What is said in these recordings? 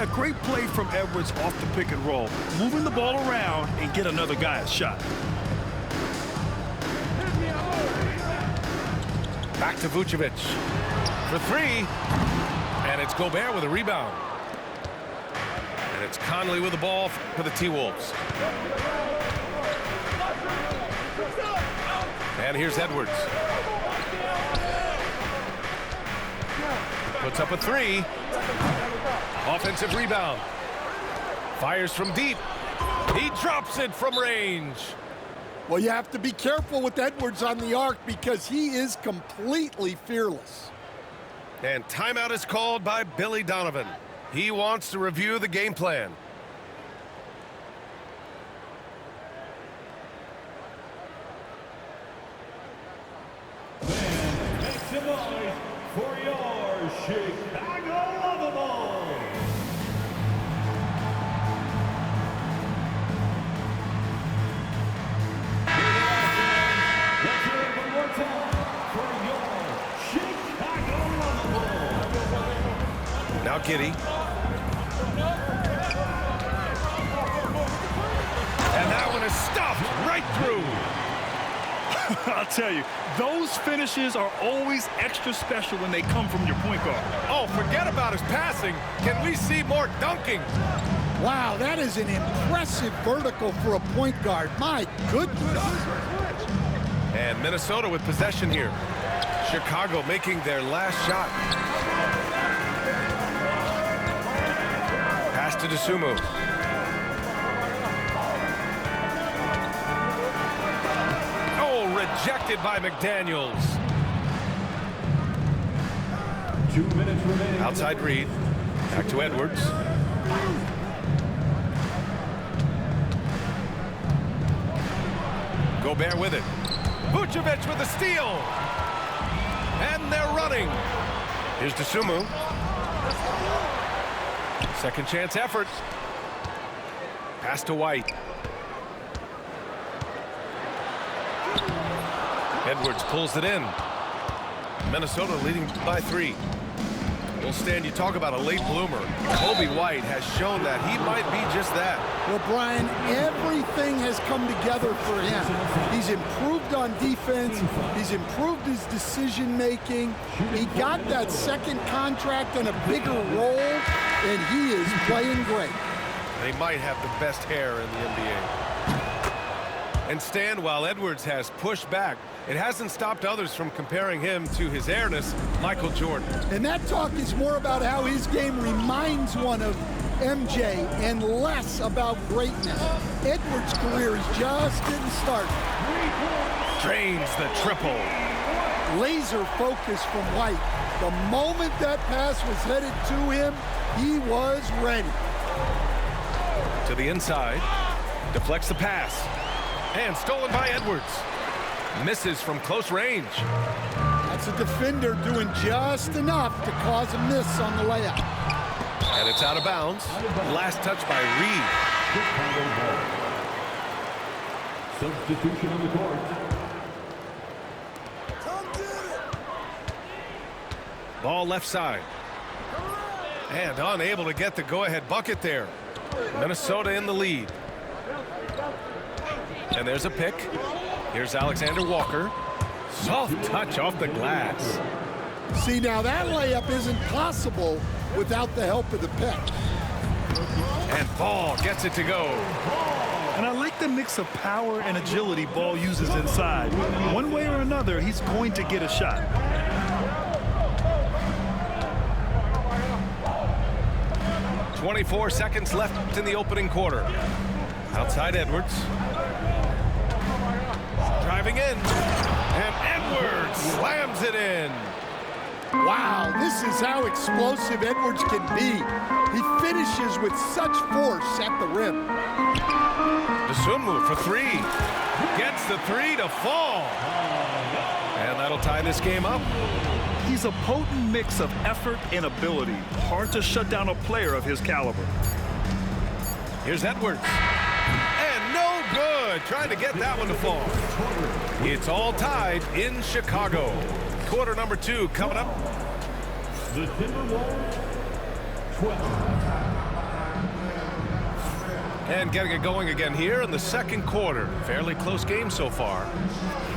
Yeah, great play from Edwards off the pick and roll. Moving the ball around and get another guy a shot. Back to Vucevic for three. And it's Gobert with a rebound. And it's Conley with the ball for the T-Wolves. And here's Edwards. Puts up a three. Offensive rebound. Fires from deep. He drops it from range. Well, you have to be careful with Edwards on the arc because he is completely fearless. And timeout is called by Billy Donovan. He wants to review the game plan. Make some noise for your Chicago Lovables. Let's hear it one more time for your Chicago Lovables. Now Giddey. And that one is stuffed right through. I'll tell you, those finishes are always extra special when they come from your point guard. Oh, forget about his passing. Can we see more dunking? Wow, that is an impressive vertical for a point guard. My goodness. And Minnesota with possession here. Chicago making their last shot. Pass to Dosunmu. Oh, rejected by McDaniels. 2 minutes remaining. Outside Reed. Back to Edwards. Gobert with it. Vucevic with the steal. And they're running. Here's Dosunmu. Second chance effort. Pass to White. Edwards pulls it in. Minnesota leading by 3. Well, Stan, you talk about a late bloomer. Kobe White has shown that he might be just that. Well, Brian, everything has come together for him. He's improved on defense. He's improved his decision-making. He got that second contract and a bigger role, and he is playing great. They might have the best hair in the NBA. And Stan, while Edwards has pushed back, it hasn't stopped others from comparing him to his airness, Michael Jordan. And that talk is more about how his game reminds one of MJ and less about greatness. Edwards' career is just getting started. Drains the triple. Laser focus from White. The moment that pass was headed to him, he was ready. To the inside. Deflects the pass. And stolen by Edwards. Misses from close range. That's a defender doing just enough to cause a miss on the layup. And it's out of bounds. Last touch by Reed. Substitution on the court. Ball left side. And unable to get the go-ahead bucket there. Minnesota in the lead. And there's a pick. Here's Alexander Walker. Soft touch off the glass. See, now that layup isn't possible without the help of the pick. And Ball gets it to go. And I like the mix of power and agility Ball uses inside. One way or another, he's going to get a shot. .24 seconds left in the opening quarter. Outside Edwards. Driving in. And Edwards slams it in. Wow, this is how explosive Edwards can be. He finishes with such force at the rim. Dosunmu for three. Gets the three to fall. And that'll tie this game up. He's a potent mix of effort and ability. Hard to shut down a player of his caliber. Here's Edwards. And no good. Trying to get that one to fall. It's all tied in Chicago. Quarter number 2 coming up. The Timberwolves 12. And getting it going again here in the second quarter. Fairly close game so far.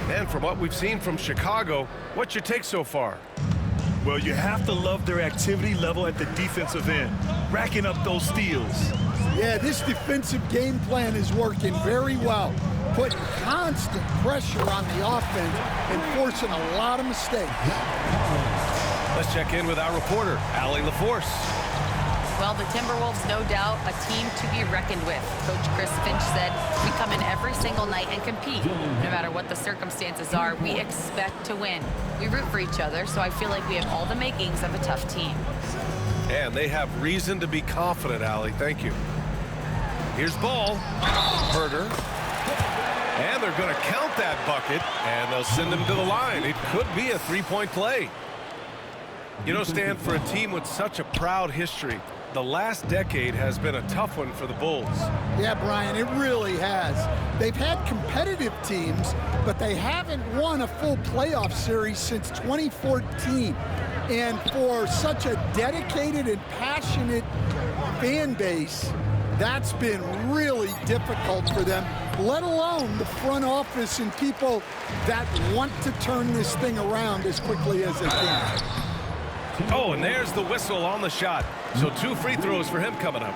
And from what we've seen from Chicago, what's your take so far? Well, you have to love their activity level at the defensive end, racking up those steals. Yeah, this defensive game plan is working very well, putting constant pressure on the offense and forcing a lot of mistakes. Let's check in with our reporter, Allie LaForce. Well, the Timberwolves, no doubt, a team to be reckoned with. Coach Chris Finch said, we come in every single night and compete. No matter what the circumstances are, we expect to win. We root for each other, so I feel like we have all the makings of a tough team. And they have reason to be confident, Allie. Thank you. Here's Ball. Herder. And they're going to count that bucket, and they'll send him to the line. It could be a three-point play. You know, Stan, for a team with such a proud history, the last decade has been a tough one for the Bulls. Yeah, Brian, it really has. They've had competitive teams, but they haven't won a full playoff series since 2014. And for such a dedicated and passionate fan base, that's been really difficult for them, let alone the front office and people that want to turn this thing around as quickly as they can. Oh, and there's the whistle on the shot. So 2 free throws for him coming up.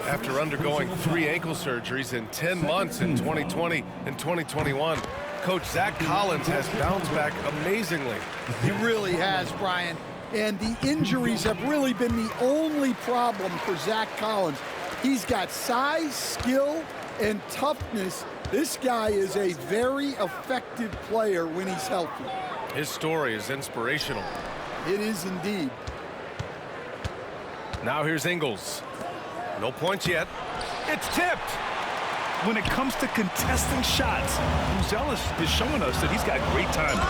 After undergoing 3 ankle surgeries in 10 months in 2020 and 2021, Coach Zach Collins has bounced back amazingly. He really has, Brian. And the injuries have really been the only problem for Zach Collins. He's got size, skill, and toughness. This guy is a very effective player when he's healthy. His story is inspirational. It is indeed. Now here's Ingles. No points yet. It's tipped. When it comes to contesting shots, Buzelis is showing us that he's got great timing.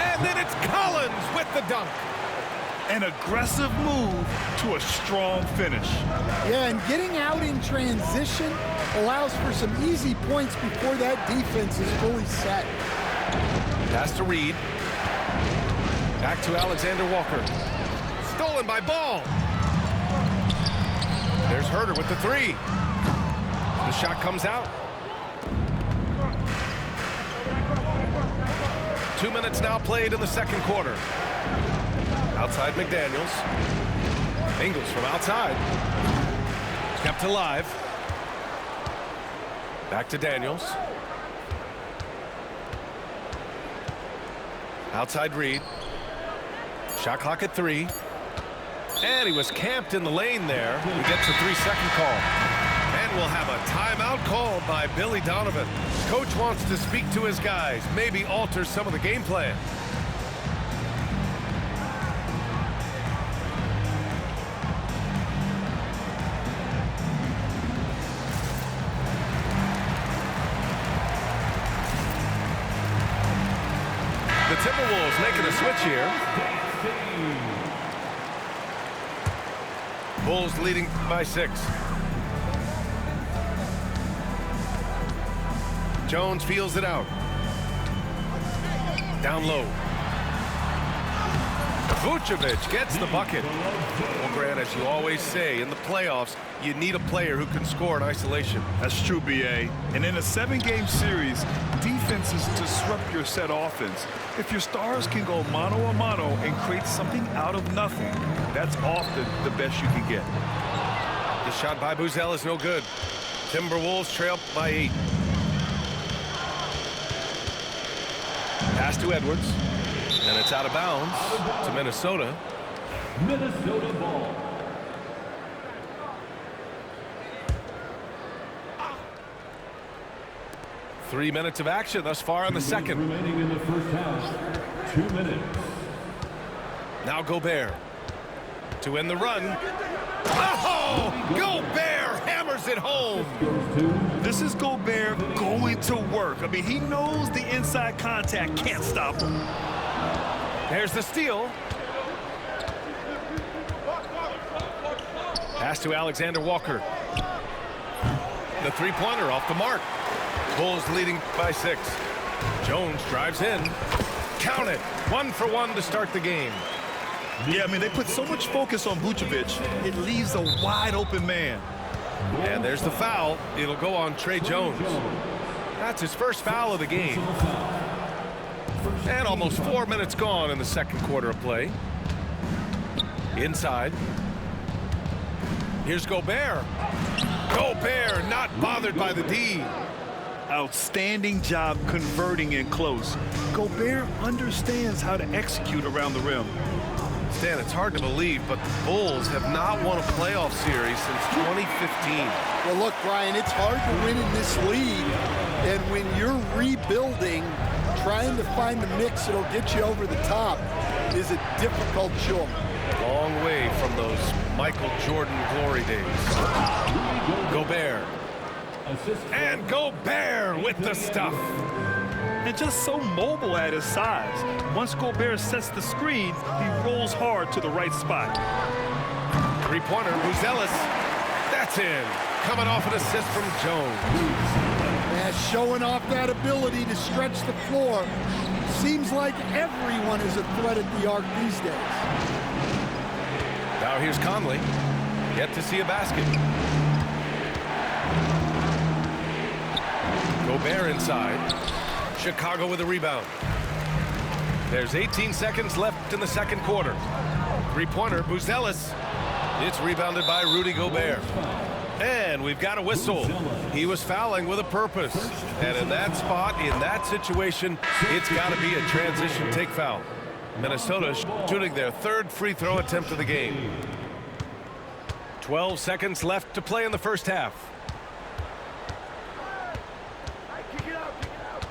And then it's Collins with the dunk. An aggressive move to a strong finish. Yeah, and getting out in transition allows for some easy points before that defense is fully set. Pass to Reed. Back to Alexander Walker. Stolen by Ball. There's Herder with the 3. The shot comes out. 2 minutes now played in the second quarter. Outside McDaniels. Ingles from outside. Kept alive. Back to Daniels. Outside Reed. Shot clock at 3. And he was camped in the lane there. He gets a 3-second call. And we'll have a timeout called by Billy Donovan. Coach wants to speak to his guys, maybe alter some of the game plan. The Timberwolves making a switch here. Bulls leading by 6. Jones feels it out. Down low. Vucevic gets the bucket. Well, Grant, as you always say, in the playoffs, you need a player who can score in isolation. That's true, B.A. And in a 7-game series, defenses disrupt your set offense. If your stars can go mano-a-mano and create something out of nothing, that's often the best you can get. The shot by Buzelis is no good. Timberwolves trail by 8. Pass to Edwards. And it's out of bounds to Minnesota. Minnesota ball. Three minutes of action thus far in the second. Remaining in the first half. 2 minutes. Now Gobert to end the run. Oh! Gobert hammers it home. This is Gobert going to work. I mean, he knows the inside contact can't stop him. There's the steal. Pass to Alexander Walker. The three-pointer off the mark. Bulls leading by 6. Jones drives in. Count it. 1 for 1 to start the game. Yeah, I mean, they put so much focus on Vucevic, it leaves a wide open man. And there's the foul. It'll go on Trey Jones. That's his first foul of the game. And almost 4 minutes gone in the second quarter of play. Inside. Here's Gobert. Gobert not bothered by the D. Outstanding job converting in close. Gobert understands how to execute around the rim. Stan, it's hard to believe, but the Bulls have not won a playoff series since 2015. Well, look, Brian, it's hard to win in this league. And when you're rebuilding, trying to find the mix that'll get you over the top is a difficult job. Long way from those Michael Jordan glory days. Gobert. And Gobert with the stuff. And just so mobile at his size. Once Gobert sets the screen, he rolls hard to the right spot. Three-pointer, Buzelis. That's in. Coming off an assist from Jones. Yeah, showing off that ability to stretch the floor. Seems like everyone is a threat at the arc these days. Now here's Conley. Yet to see a basket. Gobert inside. Chicago with a rebound. There's 18 seconds left in the second quarter. Three-pointer, Buzelis. It's rebounded by Rudy Gobert. And we've got a whistle. He was fouling with a purpose. And in that spot, in that situation, it's got to be a transition take foul. Minnesota shooting their third free throw attempt of the game. 12 seconds left to play in the first half.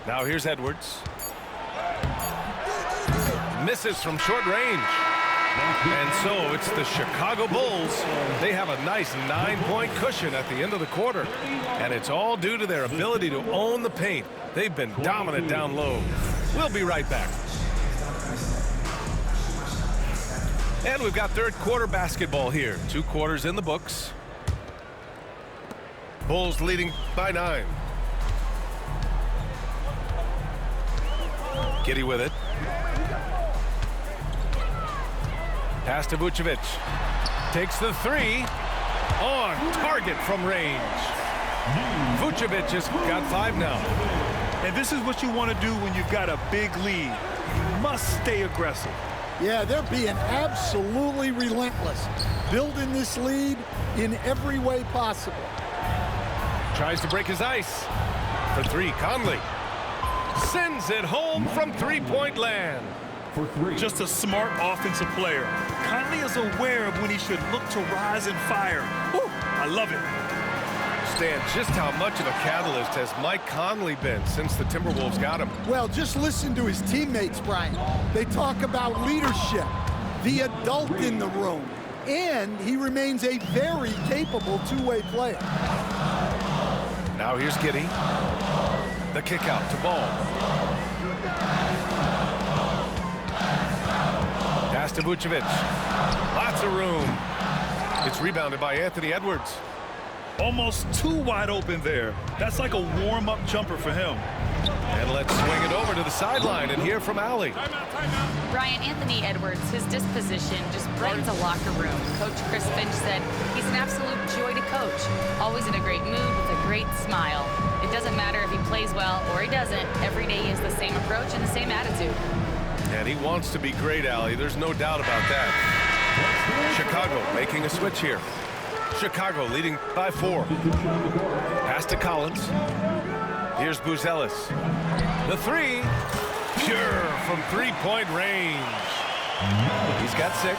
Now here's Edwards. Misses from short range. And so it's the Chicago Bulls. They have a nice 9-point cushion at the end of the quarter. And it's all due to their ability to own the paint. They've been dominant down low. We'll be right back. And we've got third quarter basketball here. 2 quarters in the books. Bulls leading by 9. Giddey with it. Pass to Vucevic. Takes the three. On target from range. Vucevic has got 5 now. And this is what you want to do when you've got a big lead. You must stay aggressive. Yeah, they're being absolutely relentless. Building this lead in every way possible. Tries to break his ice. For 3, Conley. Sends it home from three-point land. For 3. Just a smart offensive player. Conley is aware of when he should look to rise and fire. Whew, I love it. Stan, just how much of a catalyst has Mike Conley been since the Timberwolves got him? Well, just listen to his teammates, Brian. They talk about leadership, the adult in the room, and he remains a very capable two-way player. Now here's Giddey. The kick out to Ball. Pass to Vucevic. Lots of room. It's rebounded by Anthony Edwards. Almost too wide open there. That's like a warm-up jumper for him. And let's swing it over to the sideline and hear from Allie. Brian, Anthony Edwards, his disposition just brightens a locker room. Coach Chris Finch said he's an absolute joy to coach. Always in a great mood with a great smile. It doesn't matter if he plays well or he doesn't. Every day he has the same approach and the same attitude. And he wants to be great, Allie. There's no doubt about that. Chicago making a switch here. Chicago leading by 4. Pass to Collins. Here's Buzelis. The 3. Pure from three-point range. He's got 6.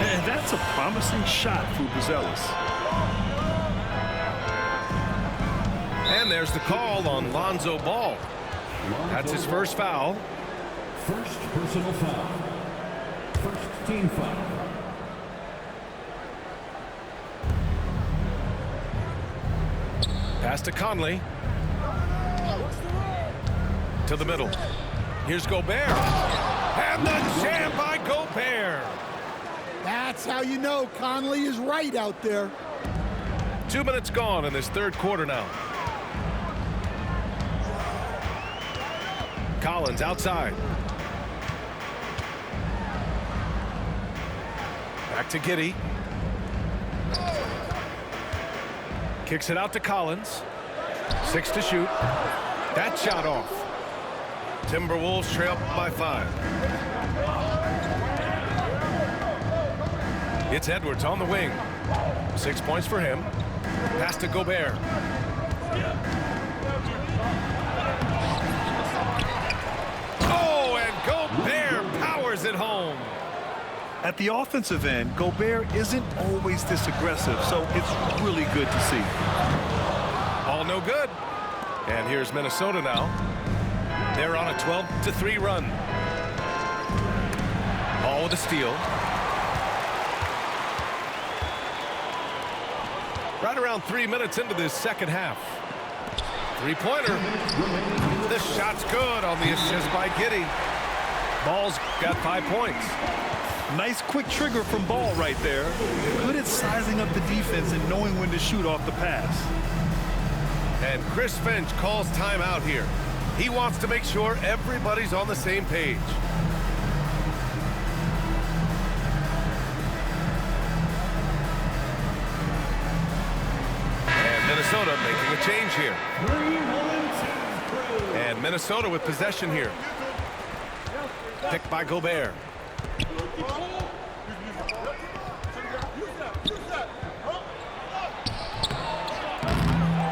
And that's a promising shot for Buzelis. And there's the call on Lonzo Ball. That's his first foul. First personal foul. First team foul. Pass to Conley. To the middle. Here's Gobert. And the jam by Gobert. That's how you know Conley is right out there. 2 minutes gone in this third quarter now. Collins outside. Back to Giddey. Kicks it out to Collins. 6 to shoot. That shot off. Timberwolves trail by 5. It's Edwards on the wing. 6 points for him. Pass to Gobert. Oh, and Gobert powers it home. At the offensive end, Gobert isn't always this aggressive, so it's really good to see. All no good. And here's Minnesota now. They're on a 12-3 run. Ball with a steal. Right around 3 minutes into this second half. Three-pointer. This shot's good on the assist by Giddey. Ball's got 5 points. Nice quick trigger from Ball right there. Good at sizing up the defense and knowing when to shoot off the pass. And Chris Finch calls timeout here. He wants to make sure everybody's on the same page. And Minnesota making a change here. And Minnesota with possession here. Picked by Gobert.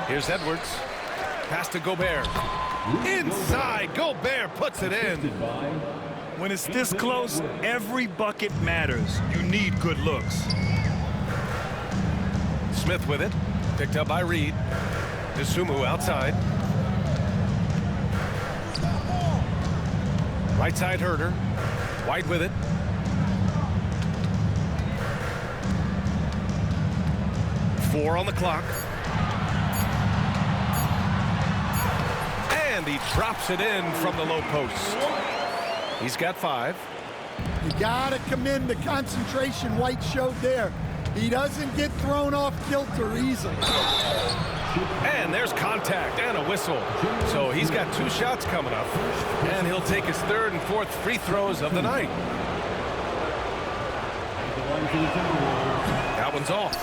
Here's Edwards. Pass to Gobert. Inside, Gobert puts it in. When it's this close, every bucket matters. You need good looks. Smith with it. Picked up by Reed. Dosunmu outside. Right side Herter. White with it. Four on the clock. And he drops it in from the low post. He's got 5. You gotta commend the concentration White showed there. He doesn't get thrown off kilter easily. And there's contact and a whistle. So he's got 2 shots coming up. And he'll take his 3rd and 4th free throws of the night. That one's off.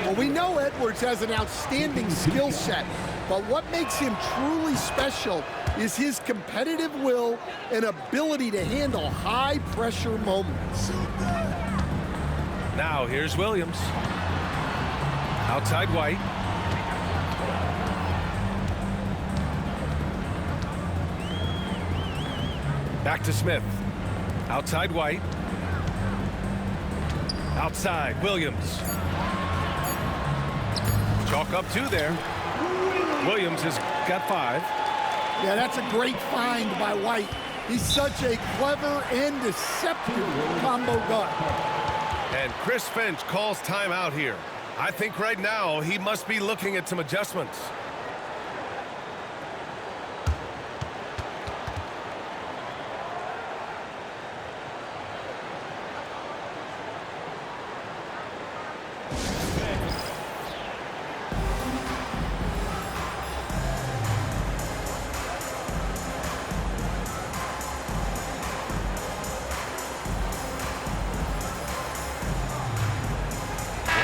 Well, we know Edwards has an outstanding skill set, but what makes him truly special is his competitive will and ability to handle high-pressure moments. Now here's Williams. Outside White. Back to Smith. Outside White. Outside Williams. Chalk up 2 there. Williams has got 5. Yeah, that's a great find by White. He's such a clever and deceptive combo guard. And Chris Finch calls timeout here. I think right now he must be looking at some adjustments.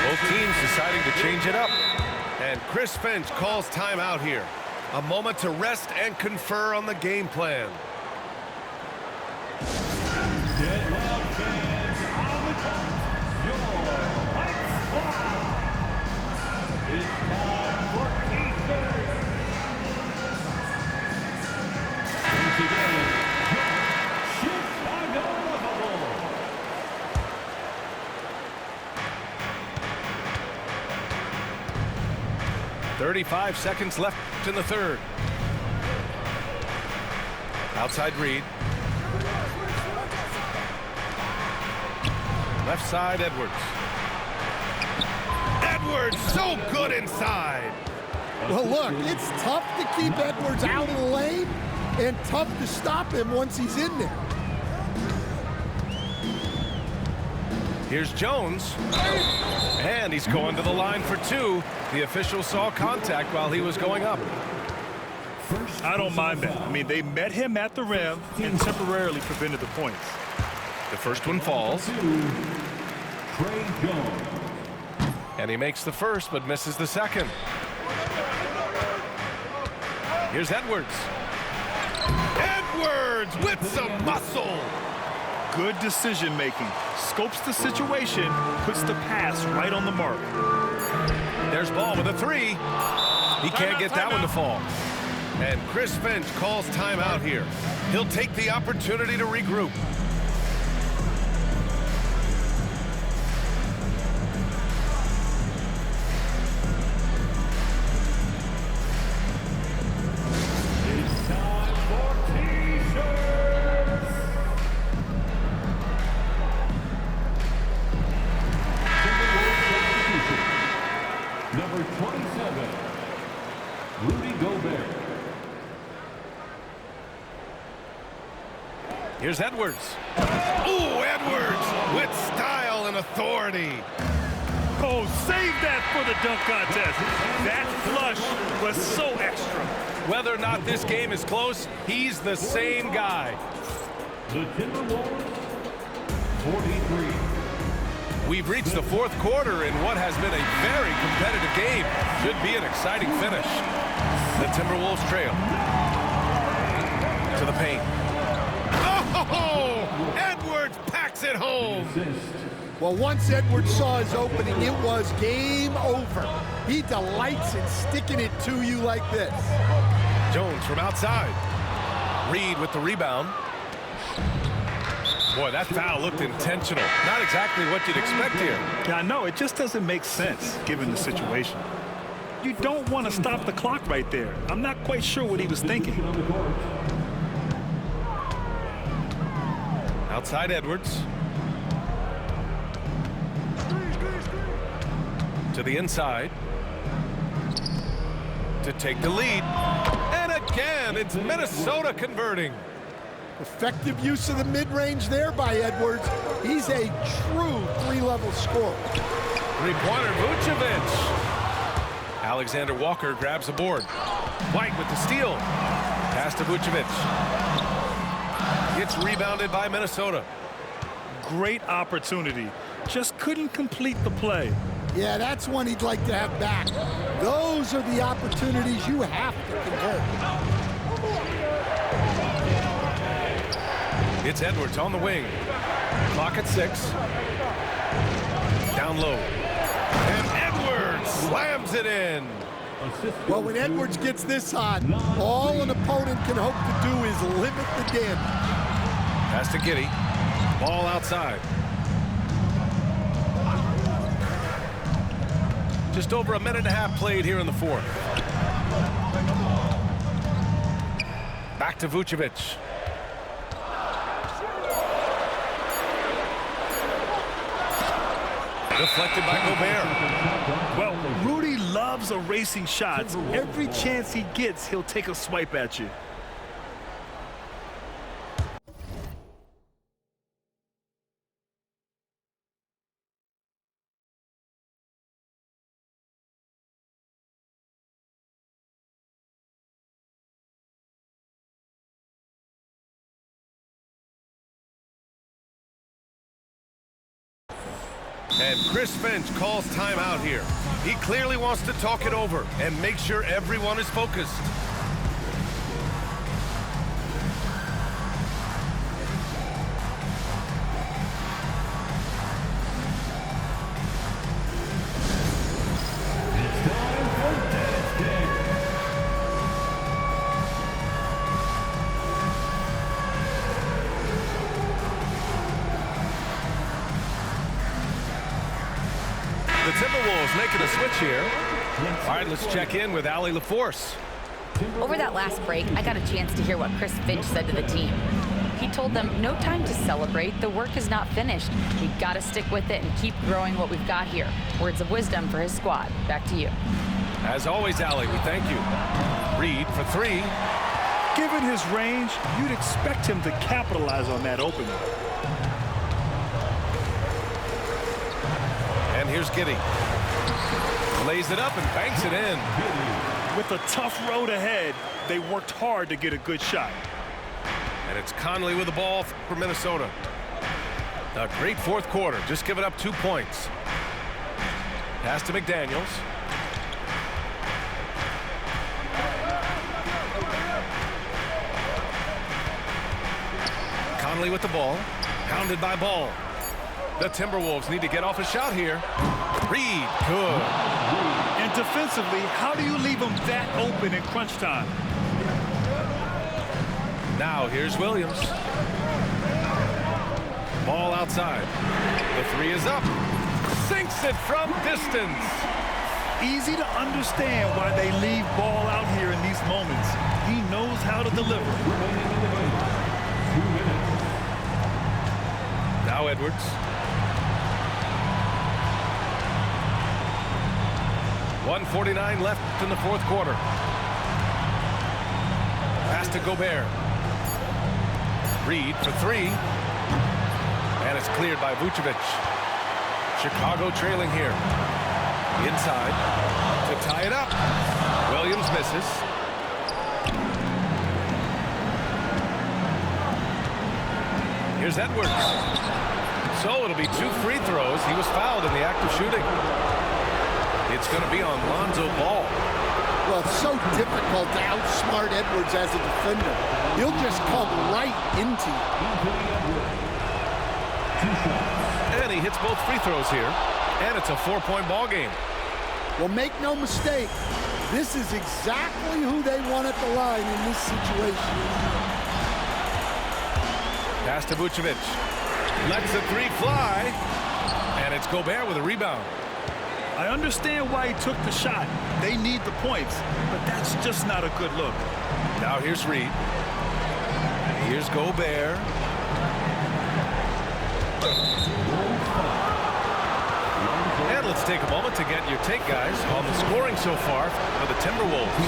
Both teams deciding to change it up. And Chris Finch calls timeout here. A moment to rest and confer on the game plan. Get loud, fans. On the top, your White Squad. It's time for Eastern. Once again, your Chicago Bulls. 35 seconds left in the 3rd. Outside Reed. Left side Edwards. Edwards so good inside. Well, look, it's tough to keep Edwards out of the lane and tough to stop him once he's in there. Here's Jones. And he's going to the line for 2. The official saw contact while he was going up. I don't mind that. I mean, they met him at the rim and temporarily prevented the points. The first one falls. Trey Jones. And he makes the first, but misses the second. Here's Edwards. Edwards with some muscle. Good decision making. Scopes the situation, puts the pass right on the mark. There's Ball with a three. He can't get that one to fall. And Chris Finch calls timeout here. He'll take the opportunity to regroup. It's time for T-shirts. Number 27, Rudy Gobert. Here's Edwards. Ooh, Edwards with style and authority. Oh, save that for the dunk contest. That flush was so extra. Whether or not this game is close, he's the same guy. The Timberwolves, 43. We've reached the fourth quarter in what has been a very competitive game. Should be an exciting finish. The Timberwolves trail. To the paint. Oh! Edwards packs it home. Well, once Edwards saw his opening, it was game over. He delights in sticking it to you like this. Jones from outside. Reed with the rebound. Boy, that foul looked intentional. Not exactly what you'd expect here. Yeah, I know. It just doesn't make sense, given the situation. You don't want to stop the clock right there. I'm not quite sure what he was thinking. Outside Edwards. To the inside. To take the lead. And again, it's Minnesota converting. Effective use of the mid-range there by Edwards. He's a true three-level scorer. Three-pointer, Vucevic. Alexander Walker grabs the board. White with the steal. Pass to Vucevic. Gets rebounded by Minnesota. Great opportunity. Just couldn't complete the play. Yeah, that's one he'd like to have back. Those are the opportunities you have to convert. It's Edwards on the wing. Clock at 6. Down low. And Edwards slams it in. Well, when Edwards gets this hot, all an opponent can hope to do is limit the damage. Pass to Giddey. Ball outside. Just over a minute and a half played here in the fourth. Back to Vucevic. Deflected by Gobert. Well, Rudy loves erasing shots. Every chance he gets, he'll take a swipe at you. And Chris Finch calls timeout here. He clearly wants to talk it over and make sure everyone is focused. The Timberwolves making a switch here. All right, let's check in with Allie LaForce. Over that last break, I got a chance to hear what Chris Finch said to the team. He told them, no time to celebrate. The work is not finished. We got to stick with it and keep growing what we've got here. Words of wisdom for his squad. Back to you. As always, Allie, we thank you. Reed for 3. Given his range, you'd expect him to capitalize on that opening. And here's Giddey. Lays it up and banks it in. With a tough road ahead, they worked hard to get a good shot. And it's Conley with the ball for Minnesota. A great fourth quarter, just giving up 2 points. Pass to McDaniels. Conley with the ball. Pounded by Ball. The Timberwolves need to get off a shot here. Reed, good. And defensively, how do you leave them that open in crunch time? Now here's Williams. Ball outside. The three is up. Sinks it from distance. Easy to understand why they leave Ball out here in these moments. He knows how to deliver. Now Edwards. .149 left in the fourth quarter. Pass to Gobert. Reed for three. And it's cleared by Vucevic. Chicago trailing here. Inside to tie it up. Williams misses. Here's Edwards. So it'll be 2 free throws. He was fouled in the act of shooting. It's going to be on Lonzo Ball. Well, it's so difficult to outsmart Edwards as a defender. He'll just come right into you. And he hits both free throws here. And it's a 4-point ball game. Well, make no mistake, this is exactly who they want at the line in this situation. Pass to Vucevic. Lets the three fly. And it's Gobert with a rebound. I understand why he took the shot. They need the points, but that's just not a good look. Now here's Reed. Here's Gobert. And let's take a moment to get your take, guys, on the scoring so far for the Timberwolves.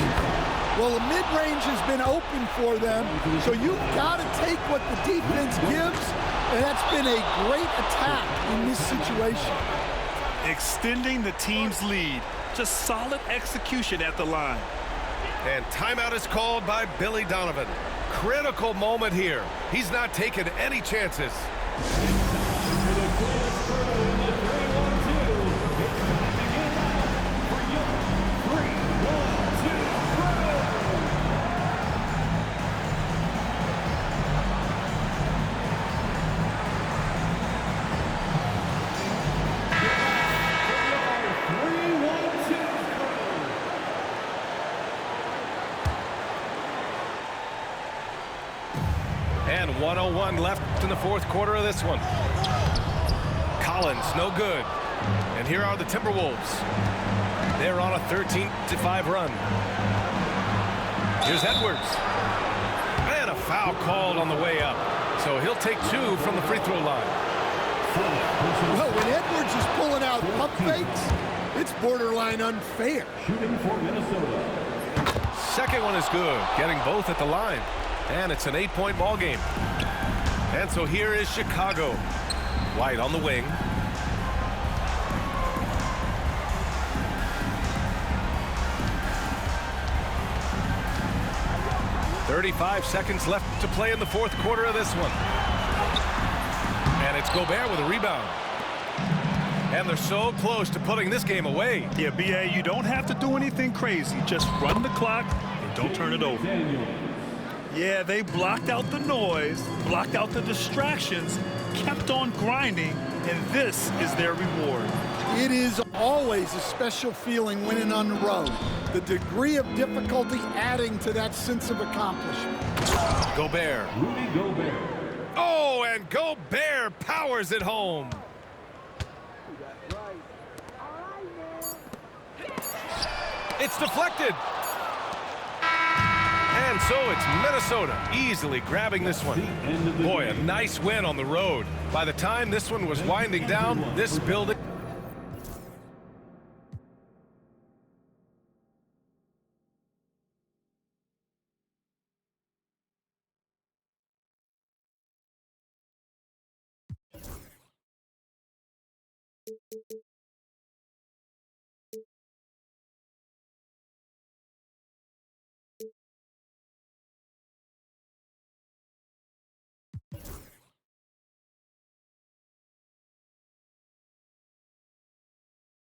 Well, the mid-range has been open for them, so you've got to take what the defense gives, and that's been a great attack in this situation. Extending the team's lead. Just solid execution at the line. And timeout is called by Billy Donovan. Critical moment here. He's not taking any chances. And 1:01 left in the fourth quarter of this one. Collins, no good. And here are the Timberwolves. They're on a 13-5 run. Here's Edwards. And a foul called on the way up. So he'll take 2 from the free throw line. Well, when Edwards is pulling out pump fakes, it's borderline unfair. Shooting for Minnesota. Second one is good, getting both at the line. And it's an 8-point ball game. And so here is Chicago. White on the wing. .35 seconds left to play in the fourth quarter of this one. And it's Gobert with a rebound. And they're so close to putting this game away. Yeah, B.A., you don't have to do anything crazy. Just run the clock and don't turn it over. Yeah, they blocked out the noise, blocked out the distractions, kept on grinding, and this is their reward. It is always a special feeling winning on the road. The degree of difficulty adding to that sense of accomplishment. Gobert. Rudy Gobert. Oh, and Gobert powers it home. It's deflected. And so it's Minnesota easily grabbing this one. Boy, a nice win on the road. By the time this one was winding down, this building...